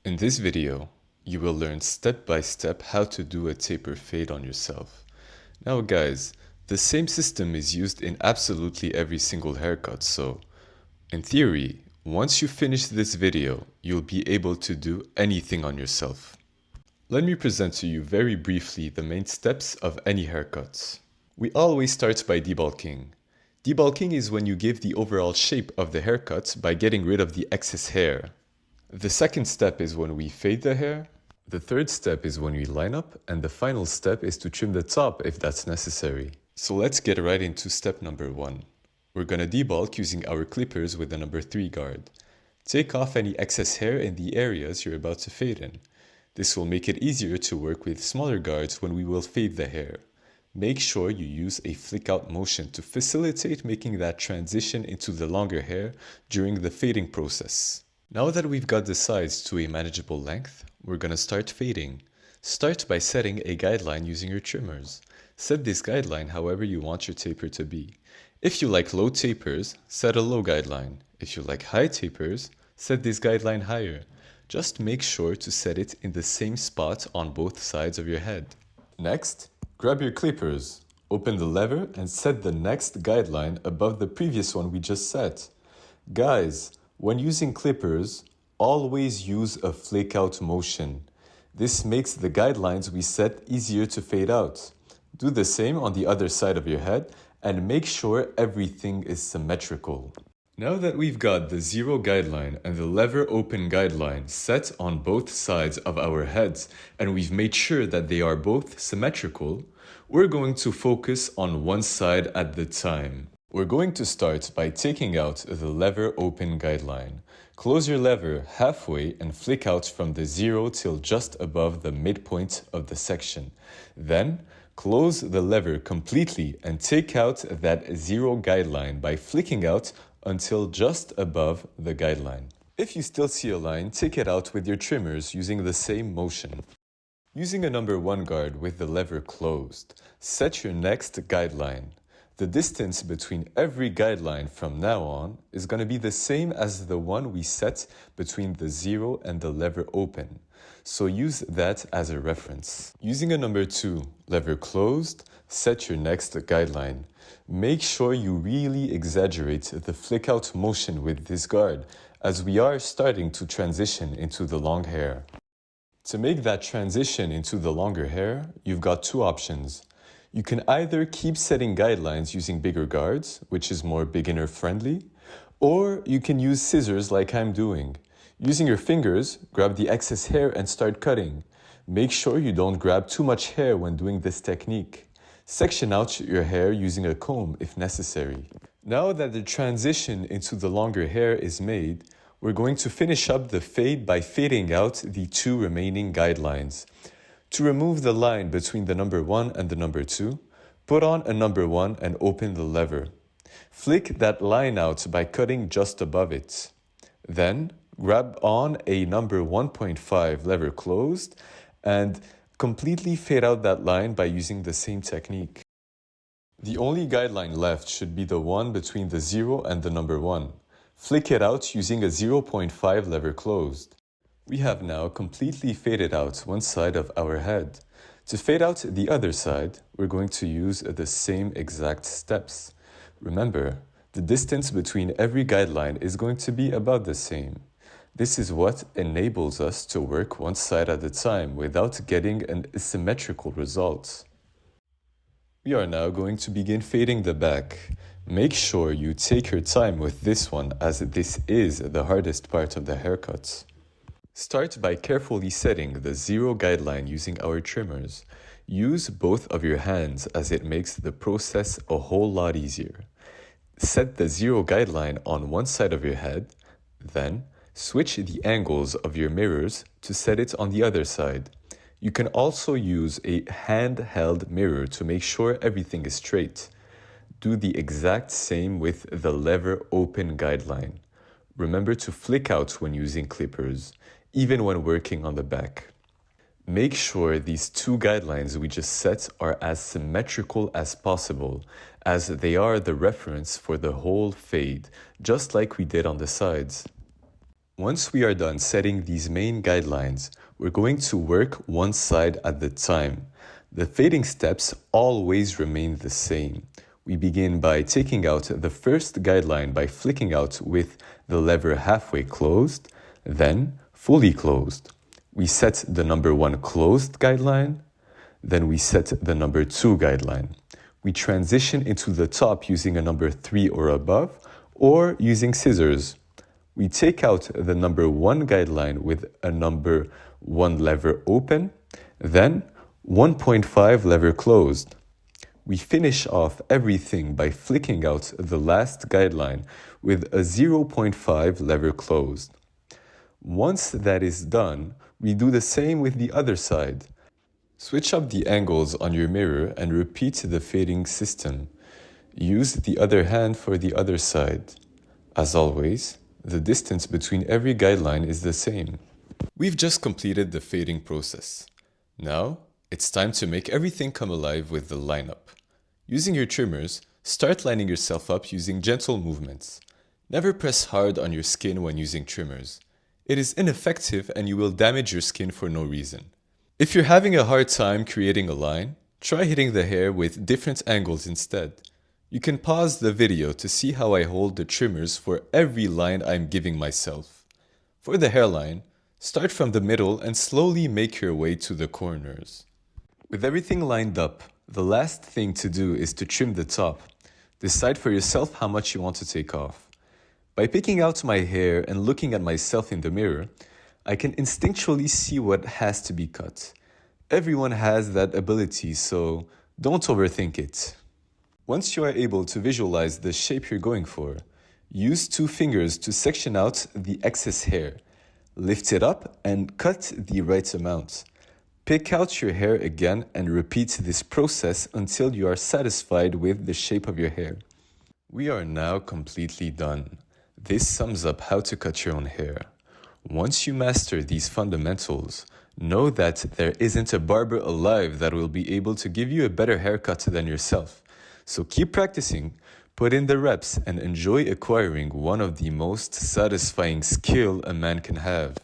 In this video, you will learn step by step how to do a taper fade on yourself. Now guys, the same system is used in absolutely every single haircut, so in theory, once you finish this video, you'll be able to do anything on yourself. Let me present to you very briefly the main steps of any haircut. We always start by debulking. Debulking is when you give the overall shape of the haircut by getting rid of the excess hair. The second step is when we fade the hair. The third step is when we line up, and the final step is to trim the top if that's necessary. So let's get right into step number 1. We're gonna debulk using our clippers with the number 3 guard. Take off any excess hair in the areas you're about to fade in. This will make it easier to work with smaller guards when we will fade the hair. Make sure you use a flick out motion to facilitate making that transition into the longer hair during the fading process. Now that we've got the sides to a manageable length, we're gonna start fading. Start by setting a guideline using your trimmers. Set this guideline however you want your taper to be. If you like low tapers, set a low guideline. If you like high tapers, set this guideline higher. Just make sure to set it in the same spot on both sides of your head. Next, grab your clippers, open the lever and set the next guideline above the previous one we just set. Guys, when using clippers, always use a flake out motion. This makes the guidelines we set easier to fade out. Do the same on the other side of your head and make sure everything is symmetrical. Now that we've got the zero guideline and the lever open guideline set on both sides of our heads and we've made sure that they are both symmetrical, we're going to focus on one side at the time. We're going to start by taking out the lever open guideline. Close your lever halfway and flick out from the 0 till just above the midpoint of the section. Then, close the lever completely and take out that 0 guideline by flicking out until just above the guideline. If you still see a line, take it out with your trimmers using the same motion. Using a number 1 guard with the lever closed, set your next guideline. The distance between every guideline from now on is going to be the same as the one we set between the 0 and the lever open. So use that as a reference. Using a number 2, lever closed, set your next guideline. Make sure you really exaggerate the flick out motion with this guard, as we are starting to transition into the long hair. To make that transition into the longer hair, you've got two options. You can either keep setting guidelines using bigger guards, which is more beginner friendly, or you can use scissors like I'm doing. Using your fingers, grab the excess hair and start cutting. Make sure you don't grab too much hair when doing this technique. Section out your hair using a comb if necessary. Now that the transition into the longer hair is made, we're going to finish up the fade by fading out the two remaining guidelines. To remove the line between the number 1 and the number 2, put on a number 1 and open the lever. Flick that line out by cutting just above it. Then, grab on a number 1.5 lever closed and completely fade out that line by using the same technique. The only guideline left should be the one between the 0 and the number 1. Flick it out using a 0.5 lever closed. We have now completely faded out one side of our head. To fade out the other side, we're going to use the same exact steps. Remember, the distance between every guideline is going to be about the same. This is what enables us to work one side at a time without getting an asymmetrical result. We are now going to begin fading the back. Make sure you take your time with this one, as this is the hardest part of the haircut. Start by carefully setting the 0 guideline using our trimmers. Use both of your hands as it makes the process a whole lot easier. Set the 0 guideline on one side of your head, then switch the angles of your mirrors to set it on the other side. You can also use a handheld mirror to make sure everything is straight. Do the exact same with the lever open guideline. Remember to flick out when using clippers, even when working on the back. Make sure these two guidelines we just set are as symmetrical as possible, as they are the reference for the whole fade, just like we did on the sides. Once we are done setting these main guidelines, we're going to work one side at the time. The fading steps always remain the same. We begin by taking out the first guideline by flicking out with the lever halfway closed, then fully closed. We set the number 1 closed guideline, then we set the number 2 guideline. We transition into the top using a number 3 or above, or using scissors. We take out the number 1 guideline with a number 1 lever open, then 1.5 lever closed. We finish off everything by flicking out the last guideline with a 0.5 lever closed. Once that is done, we do the same with the other side. Switch up the angles on your mirror and repeat the fading system. Use the other hand for the other side. As always, the distance between every guideline is the same. We've just completed the fading process. Now, it's time to make everything come alive with the lineup. Using your trimmers, start lining yourself up using gentle movements. Never press hard on your skin when using trimmers. It is ineffective and you will damage your skin for no reason. If you're having a hard time creating a line, try hitting the hair with different angles instead. You can pause the video to see how I hold the trimmers for every line I'm giving myself. For the hairline, start from the middle and slowly make your way to the corners. With everything lined up, the last thing to do is to trim the top. Decide for yourself how much you want to take off. By picking out my hair and looking at myself in the mirror, I can instinctually see what has to be cut. Everyone has that ability, so don't overthink it. Once you are able to visualize the shape you're going for, use 2 fingers to section out the excess hair. Lift it up and cut the right amount. Pick out your hair again and repeat this process until you are satisfied with the shape of your hair. We are now completely done. This sums up how to cut your own hair. Once you master these fundamentals, know that there isn't a barber alive that will be able to give you a better haircut than yourself. So keep practicing, put in the reps, and enjoy acquiring one of the most satisfying skill a man can have.